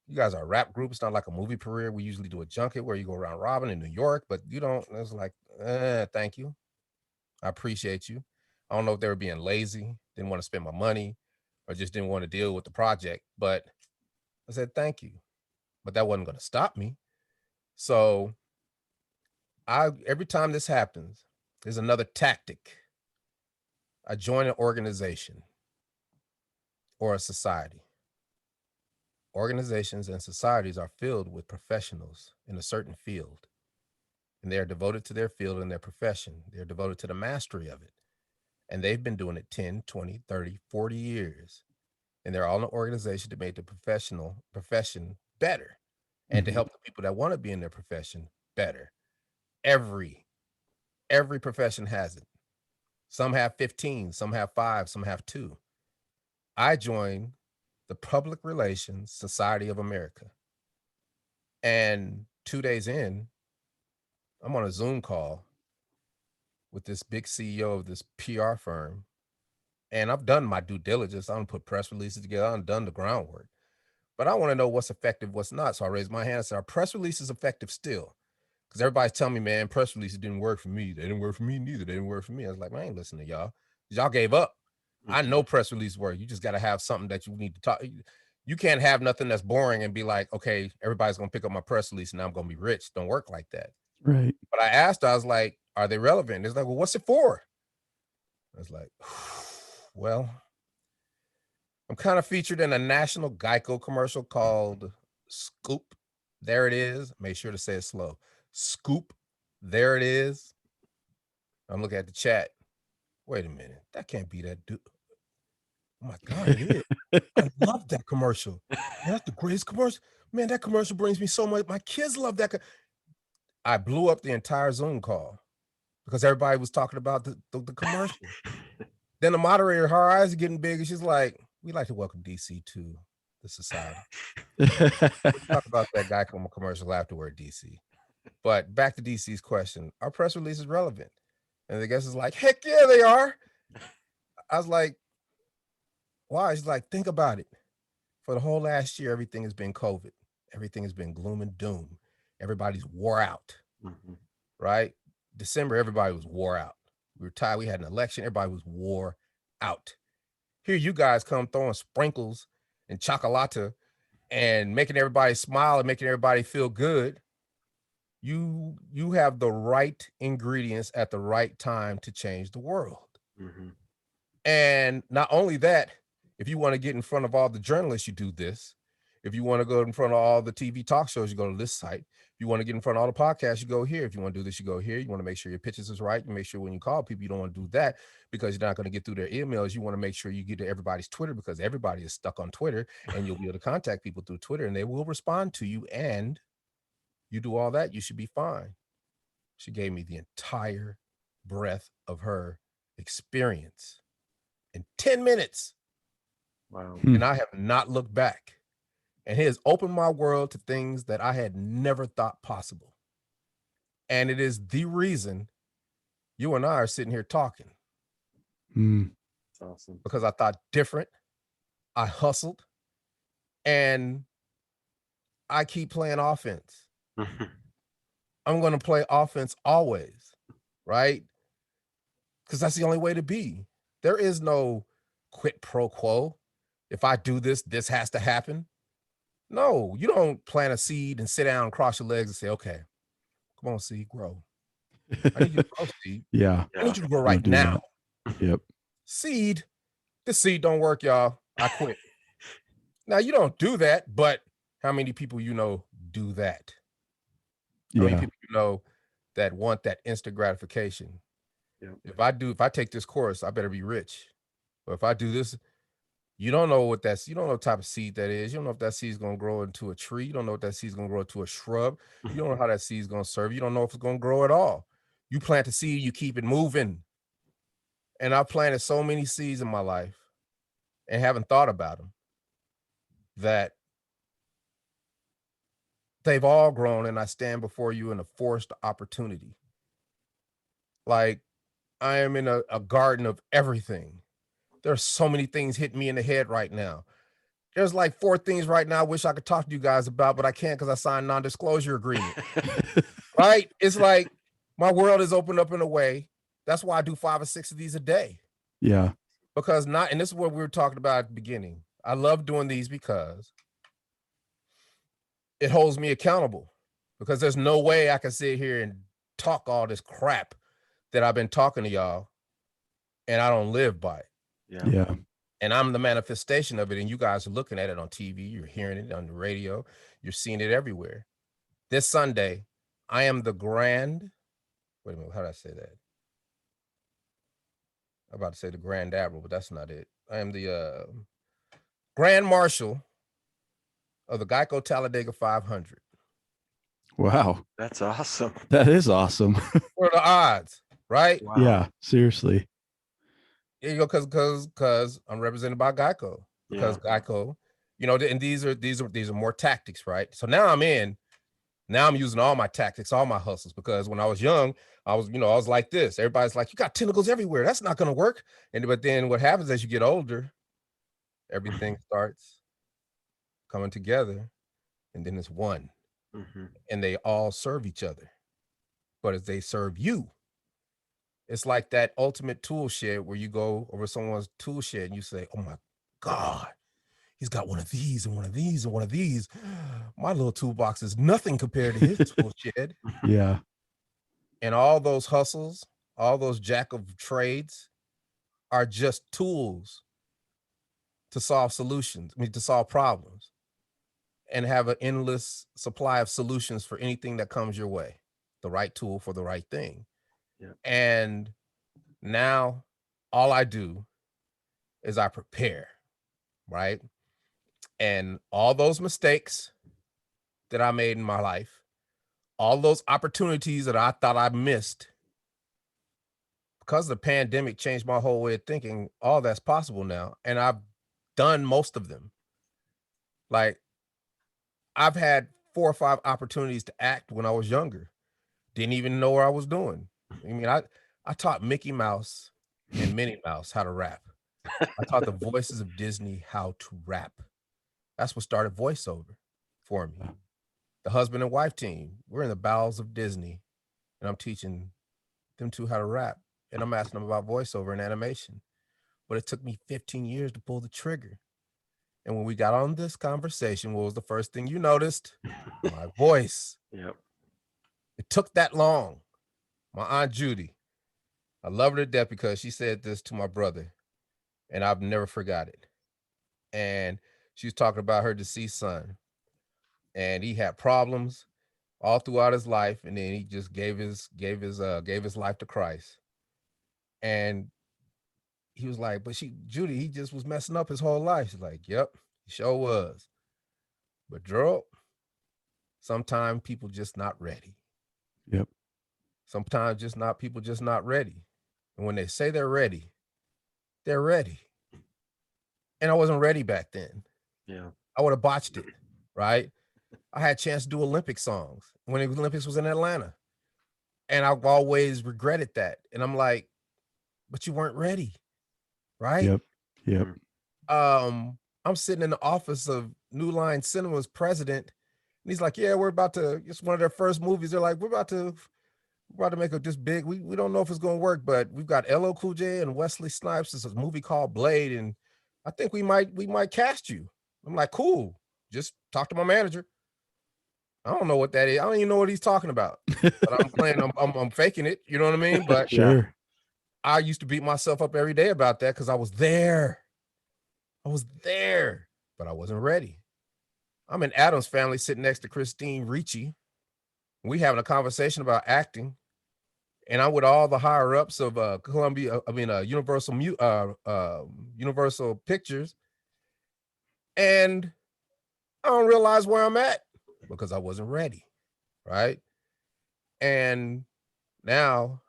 you guys are a rap group. It's not like a movie career. We usually do a junket where you go around robbing in New York, but you don't. And it's like, thank you. I appreciate you. I don't know if they were being lazy, didn't want to spend my money, or just didn't want to deal with the project. But I said, thank you. But that wasn't going to stop me. So every time this happens, there's another tactic. I join an organization or a society. Organizations and societies are filled with professionals in a certain field, and they are devoted to their field and their profession. They're devoted to the mastery of it. And they've been doing it 10, 20, 30, 40 years. And they're all in an organization to make the profession better and to help the people that want to be in their profession better. Every profession has it. Some have 15, some have 5, some have 2. I joined the Public Relations Society of America. And 2 days in, I'm on a Zoom call with this big CEO of this PR firm. And I've done my due diligence. I don't put press releases together. I've done the groundwork. But I want to know what's effective, what's not. So I raised my hand and said, are press releases effective still? Because everybody's telling me, man, press releases didn't work for me. They didn't work for me neither. They didn't work for me. I was like, man, I ain't listening to y'all. Y'all gave up. I know press release work. You just got to have something that you need to talk. You can't have nothing that's boring and be like, okay, everybody's going to pick up my press release and I'm going to be rich. Don't work like that. Right. But I asked, I was like, are they relevant? It's like, well, what's it for? I was like, well, I'm kind of featured in a national Geico commercial called Scoop. There it is. Make sure to say it slow. Scoop. There it is. I'm looking at the chat. Wait a minute. That can't be that dude. Oh my God, it is. I love that commercial. Man, that's the greatest commercial. Man, that commercial brings me so much. My kids love that. I blew up the entire Zoom call because everybody was talking about the commercial. Then the moderator, her eyes are getting big, and she's like, we'd like to welcome DC to the society. We'll talk about that guy from a commercial afterward, DC. But back to DC's question, are press releases relevant? And the guest is like, heck yeah, they are. I was like, why? She's like, think about it. For the whole last year, everything has been COVID. Everything has been gloom and doom. Everybody's wore out, right? December, everybody was wore out. We were tired. We had an election. Everybody was wore out. Here you guys come throwing sprinkles and chocolate and making everybody smile and making everybody feel good. You have the right ingredients at the right time to change the world. And not only that, if you want to get in front of all the journalists, you do this. If you want to go in front of all the TV talk shows, you go to this site. If you want to get in front of all the podcasts, you go here. If you want to do this, you go here. You want to make sure your pitches is right. You make sure when you call people, you don't want to do that because you're not going to get through their emails. You want to make sure you get to everybody's Twitter because everybody is stuck on Twitter and you'll be able to contact people through Twitter and they will respond to you. And you do all that, you should be fine. She gave me the entire breadth of her experience in 10 minutes. Wow. And I have not looked back. And it has opened my world to things that I had never thought possible. And it is the reason you and I are sitting here talking. That's awesome. Because I thought different. I hustled. And I keep playing offense. I'm going to play offense always, right? Because that's the only way to be. There is no quid pro quo. If I do this, this has to happen. No, you don't plant a seed and sit down and cross your legs and say, okay, come on, seed, grow. I need you to grow, seed. Yeah. I need you to grow right now. Yep. Seed, this seed don't work, y'all. I quit. Now, you don't do that, but how many people you know do that? How many people you know that want that instant gratification? Yep. If I take this course, I better be rich. But if I do this, you don't know what you don't know what type of seed that is. You don't know if that seed is going to grow into a tree. You don't know if that seed is going to grow into a shrub. You don't know how that seed is going to serve. You don't know if it's going to grow at all. You plant the seed, you keep it moving. And I've planted so many seeds in my life and haven't thought about them that they've all grown and I stand before you in a forced opportunity. Like I am in a garden of everything. There's so many things hitting me in the head right now. There's like 4 things right now I wish I could talk to you guys about, but I can't because I signed a non-disclosure agreement. Right? It's like my world is opened up in a way. That's why I do 5 or 6 of these a day. Yeah. Because and this is what we were talking about at the beginning. I love doing these because it holds me accountable, because there's no way I can sit here and talk all this crap that I've been talking to y'all and I don't live by it. Yeah. Yeah. And I'm the manifestation of it. And you guys are looking at it on TV. You're hearing it on the radio. You're seeing it everywhere. This Sunday, I am the grand, wait a minute, how did I say that? I'm about to say the Grand Admiral, but that's not it. I am the Grand Marshal of the Geico Talladega 500. Wow. That's awesome. That is awesome. What are the odds, right? Wow. Yeah. Seriously. You know, because I'm represented by Geico. Because Geico, you know, and these are more tactics, right? So now I'm using all my tactics, all my hustles, because when I was young, I was like this. Everybody's like, you got tentacles everywhere. That's not going to work. But then what happens as you get older, everything starts coming together, and then it's one, and they all serve each other. But as they serve you, it's like that ultimate tool shed where you go over someone's tool shed and you say, oh my God, he's got one of these and one of these and one of these. My little toolbox is nothing compared to his tool shed. Yeah. And all those hustles, all those jack of trades are just tools to solve to solve problems and have an endless supply of solutions for anything that comes your way. The right tool for the right thing. Yeah. And now all I do is I prepare, right? And all those mistakes that I made in my life, all those opportunities that I thought I missed, because the pandemic changed my whole way of thinking, all that's possible now. And I've done most of them. Like, I've had 4 or 5 opportunities to act when I was younger. Didn't even know what I was doing. I mean, I taught Mickey Mouse and Minnie Mouse how to rap. I taught the voices of Disney how to rap. That's what started voiceover for me. The husband and wife team, we're in the bowels of Disney, and I'm teaching them two how to rap. And I'm asking them about voiceover and animation. But it took me 15 years to pull the trigger. And when we got on this conversation, what was the first thing you noticed? My voice. Yep. It took that long. My Aunt Judy, I love her to death because she said this to my brother, and I've never forgot it. And she was talking about her deceased son, and he had problems all throughout his life, and then he just gave his life to Christ. And he was like, but Judy, he just was messing up his whole life. She's like, yep, he sure was. But Drew, sometimes people just not ready. Yep. Sometimes people just not ready. And when they say they're ready, they're ready. And I wasn't ready back then. Yeah. I would have botched it, right? I had a chance to do Olympic songs when the Olympics was in Atlanta. And I've always regretted that. And I'm like, but you weren't ready, right? Yep. Yep. I'm sitting in the office of New Line Cinema's president, and he's like, yeah, it's one of their first movies. They're like, we're about to make it this big. We don't know if it's going to work, but we've got LL Cool J and Wesley Snipes. It's a movie called Blade, and I think we might cast you. I'm like, cool. Just talk to my manager. I don't know what that is. I don't even know what he's talking about. But I'm faking it. You know what I mean? But Sure. I used to beat myself up every day about that because I was there. But I wasn't ready. I'm in Adam's family sitting next to Christine Ricci. We having a conversation about acting. And I'm with all the higher ups of Universal Pictures. And I don't realize where I'm at because I wasn't ready, right? And now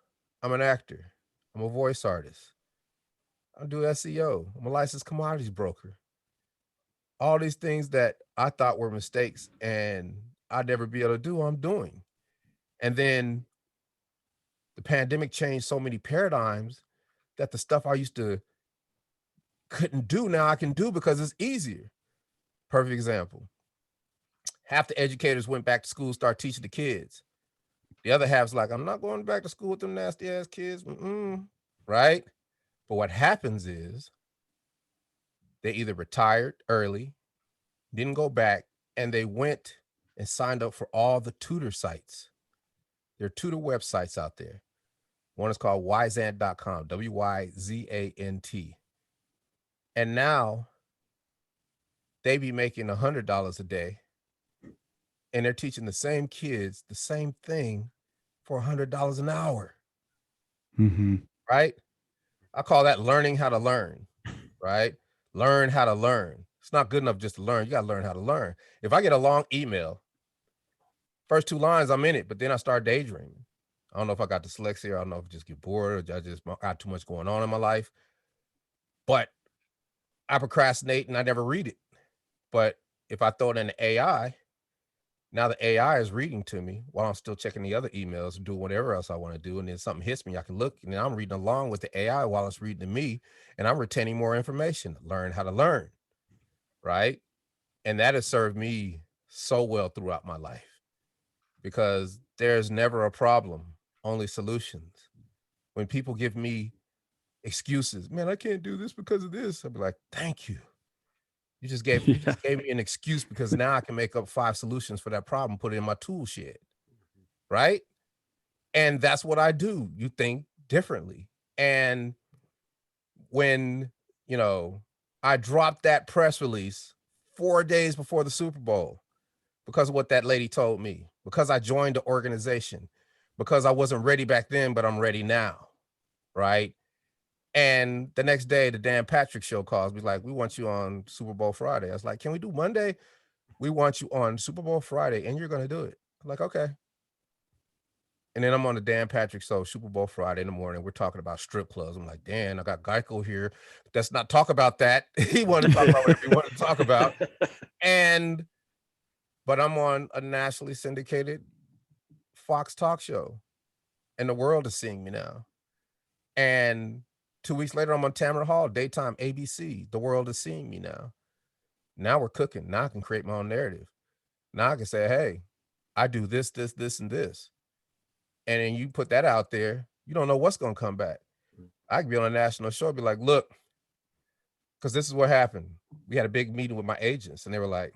I'm an actor. I'm a voice artist. I do SEO. I'm a licensed commodities broker. All these things that I thought were mistakes and I'd never be able to do, I'm doing. And then the pandemic changed so many paradigms that the stuff I used to couldn't do, now I can do because it's easier. Perfect example. Half the educators went back to school, start teaching the kids. The other half's like, I'm not going back to school with them nasty ass kids. Right? But what happens is they either retired early, didn't go back, and they went and signed up for all the tutor sites. There are tutor websites out there. One is called wyzant.com, WYZANT. And now they be making $100 a day, and they're teaching the same kids the same thing for $100 an hour. Mm-hmm. Right? I call that learning how to learn, right? Learn how to learn. It's not good enough just to learn. You got to learn how to learn. If I get a long email, first 2 lines, I'm in it, but then I start daydreaming. I don't know if I got dyslexia. I don't know if I just get bored or I just got too much going on in my life. But I procrastinate and I never read it. But if I throw it in the AI, now the AI is reading to me while I'm still checking the other emails and doing whatever else I want to do. And then something hits me, I can look, and then I'm reading along with the AI while it's reading to me, and I'm retaining more information. Learn how to learn, right? And that has served me so well throughout my life because there's never a problem, only solutions. When people give me excuses, man, I can't do this because of this, I'll be like, thank you. You just gave me an excuse because now I can make up 5 solutions for that problem, put it in my tool shed, right? And that's what I do. You think differently. And when, I dropped that press release 4 days before the Super Bowl because of what that lady told me, because I joined the organization, because I wasn't ready back then, but I'm ready now, right? And the next day, the Dan Patrick Show calls me like, we want you on Super Bowl Friday. I was like, can we do Monday? We want you on Super Bowl Friday, and you're going to do it. I'm like, okay. And then I'm on the Dan Patrick Show, Super Bowl Friday in the morning. We're talking about strip clubs. I'm like, Dan, I got Geico here. Let's not talk about that. He wanted to talk about whatever he wanted to talk about. But I'm on a nationally syndicated Fox talk show, and the world is seeing me now. And 2 weeks later, I'm on Tamron Hall, daytime ABC. The world is seeing me now. Now we're cooking. Now I can create my own narrative. Now I can say, hey, I do this, this, this, and this. And then you put that out there, you don't know what's going to come back. I could be on a national show and be like, look, because this is what happened. We had a big meeting with my agents, and they were like,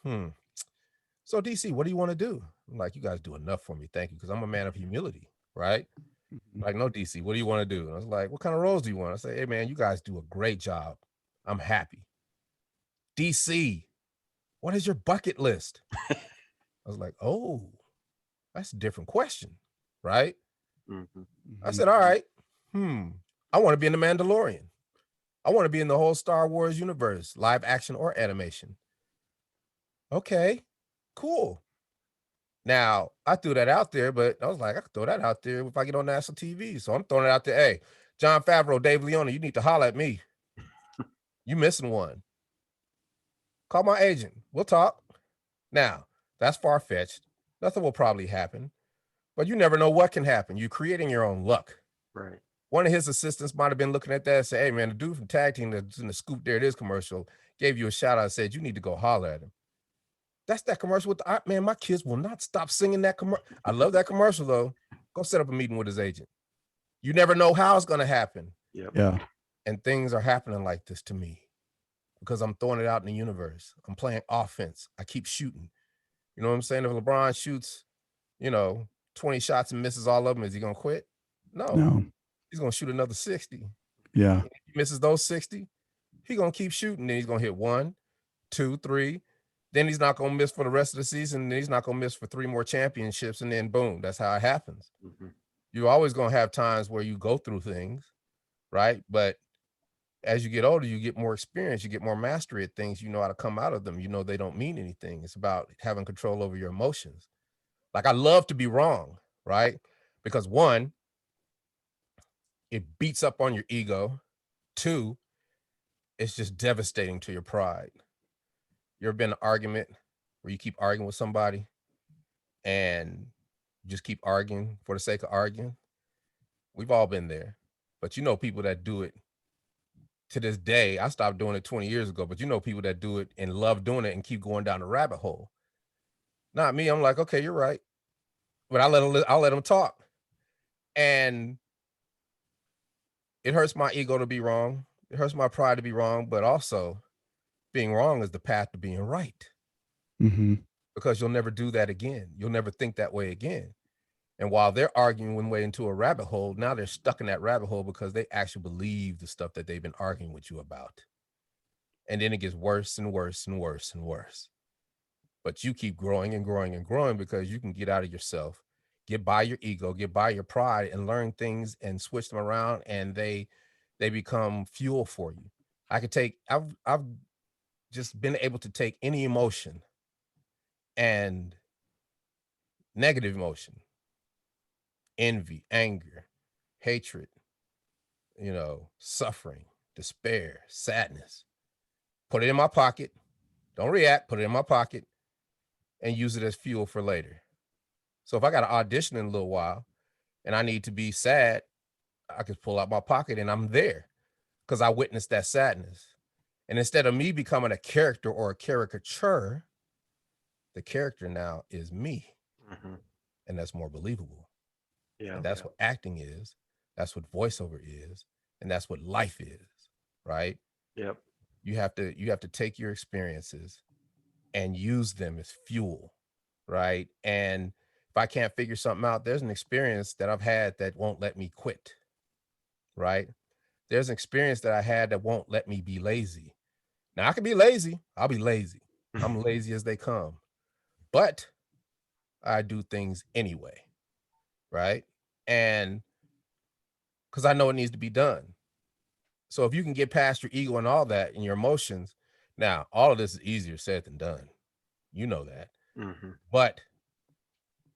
so DC, what do you want to do? I'm like, you guys do enough for me. Thank you. Because I'm a man of humility, right? Like, no, DC, what do you want to do? And I was like, what kind of roles do you want? I say, hey, man, you guys do a great job. I'm happy. DC, what is your bucket list? I was like, oh, that's a different question, right? Mm-hmm. I said, all right, I want to be in The Mandalorian. I want to be in the whole Star Wars universe, live action or animation. Okay, cool. Now, I threw that out there, but I was like, I could throw that out there if I get on national TV. So I'm throwing it out there. Hey, Jon Favreau, Dave Leone, you need to holler at me. You missing one. Call my agent. We'll talk. Now, that's far-fetched. Nothing will probably happen. But you never know what can happen. You're creating your own luck. Right. One of his assistants might have been looking at that and say, hey, man, the dude from Tag Team that's in the Scoop There It Is commercial gave you a shout out and said, you need to go holler at him. That's that commercial with the, man, my kids will not stop singing that commercial. I love that commercial, though. Go set up a meeting with his agent. You never know how it's going to happen. Yep. Yeah. And things are happening like this to me because I'm throwing it out in the universe. I'm playing offense. I keep shooting. You know what I'm saying? If LeBron shoots, 20 shots and misses all of them, is he going to quit? No. He's going to shoot another 60. Yeah. If he misses those 60, he's going to keep shooting. Then he's going to hit 1, 2, 3. Then he's not going to miss for the rest of the season. Then he's not going to miss for 3 more championships. And then boom, that's how it happens. Mm-hmm. You're always going to have times where you go through things, right? But as you get older, you get more experience, you get more mastery at things. You know how to come out of them. You know they don't mean anything. It's about having control over your emotions. Like, I love to be wrong, right? Because 1, it beats up on your ego. 2, it's just devastating to your pride. You ever been in an argument where you keep arguing with somebody and you just keep arguing for the sake of arguing? We've all been there. But you know people that do it to this day. I stopped doing it 20 years ago, but you know people that do it and love doing it and keep going down the rabbit hole. Not me. I'm like, okay, you're right. But I'll let them talk. And it hurts my ego to be wrong. It hurts my pride to be wrong, but also being wrong is the path to being right, Mm-hmm. because you'll never do that again. You'll never think that way again. And while they're arguing one way into a rabbit hole, now they're stuck in that rabbit hole because they actually believe the stuff that they've been arguing with you about. And then it gets worse and worse and worse and worse. But you keep growing and growing and growing because you can get out of yourself, get by your ego, get by your pride, and learn things and switch them around, and they become fuel for you. I've just been able to take any emotion, and negative emotion, envy, anger, hatred, suffering, despair, sadness, put it in my pocket. Don't react, put it in my pocket and use it as fuel for later. So if I got an audition in a little while and I need to be sad, I could pull out my pocket and I'm there because I witnessed that sadness. And instead of me becoming a character or a caricature, the character now is me. Mm-hmm. And that's more believable. Yeah. And that's what acting is. That's what voiceover is. And that's what life is, right? Yep. You have to take your experiences and use them as fuel, right? And if I can't figure something out, there's an experience that I've had that won't let me quit, right? There's an experience that I had that won't let me be lazy. Now I can be lazy. I'll be lazy. I'm lazy as they come, but I do things anyway, right? And because I know it needs to be done. So if you can get past your ego and all that and your emotions, now all of this is easier said than done. You know that. Mm-hmm. But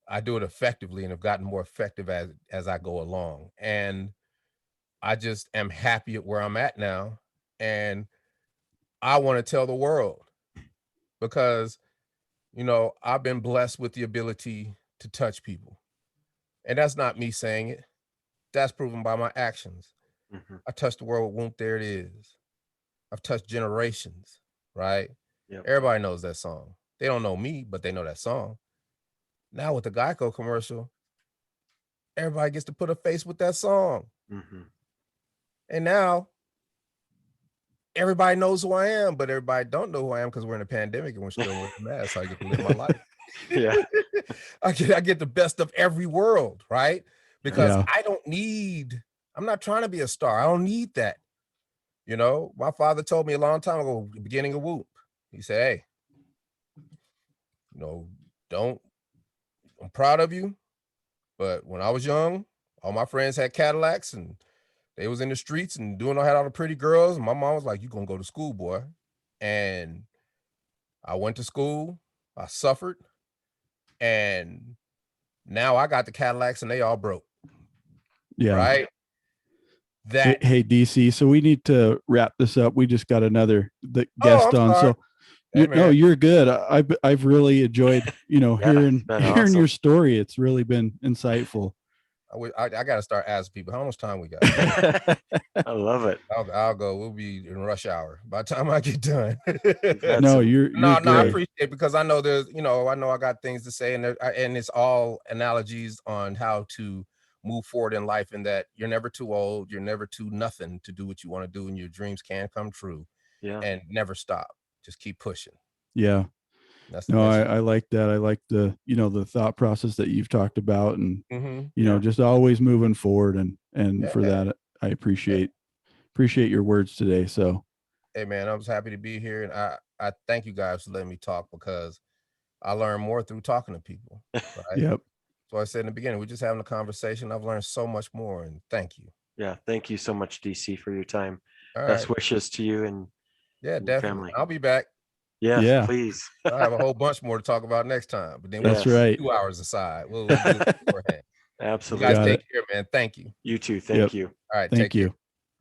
I do it effectively and have gotten more effective as I go along. And I just am happy at where I'm at now. And I want to tell the world because, I've been blessed with the ability to touch people. And that's not me saying it. That's proven by my actions. Mm-hmm. I touched the world with Whoomp There It Is. I've touched generations, right? Yep. Everybody knows that song. They don't know me, but they know that song. Now with the Geico commercial, everybody gets to put a face with that song. Mm-hmm. And now everybody knows who I am, but everybody don't know who I am because we're in a pandemic and we're still wearing masks. So I get to live my life. Yeah. I get the best of every world, right? Because Yeah. I'm not trying to be a star. I don't need that. My father told me a long time ago, beginning of Whoop, he said, hey, I'm proud of you. But when I was young, all my friends had Cadillacs and they was in the streets and had all the pretty girls. And my mom was like, you gonna go to school, boy. And I went to school, I suffered, and now I got the Cadillacs and they all broke. Yeah. Right. Hey, DC. So we need to wrap this up. We just got the guest on. Sorry. So you're good. I've really enjoyed, hearing awesome. your story. It's really been insightful. I got to start asking people how much time we got. I love it. I'll go. We'll be in rush hour by the time I get done. You're good. I appreciate it because I know there's, I know I got things to say and it's all analogies on how to move forward in life, and that you're never too old, you're never too nothing to do what you want to do, and your dreams can come true. Yeah. And never stop. Just keep pushing. Yeah. That's I like that. I like the, the thought process that you've talked about, and, just always moving forward. And for that, I appreciate your words today. So, hey man, I was happy to be here. And I thank you guys for letting me talk because I learn more through talking to people. Right? Yep. So I said in the beginning, we're just having a conversation. I've learned so much more, and thank you. Yeah. Thank you so much, DC, for your time. All Best right. wishes to you and definitely. family. I'll be back. Yeah. Please. I'll have a whole bunch more to talk about next time, but then that's right. 2 hours aside. We'll do it beforehand. Absolutely. You guys take care, man. Thank you. You too. Thank you. All right. Thank you.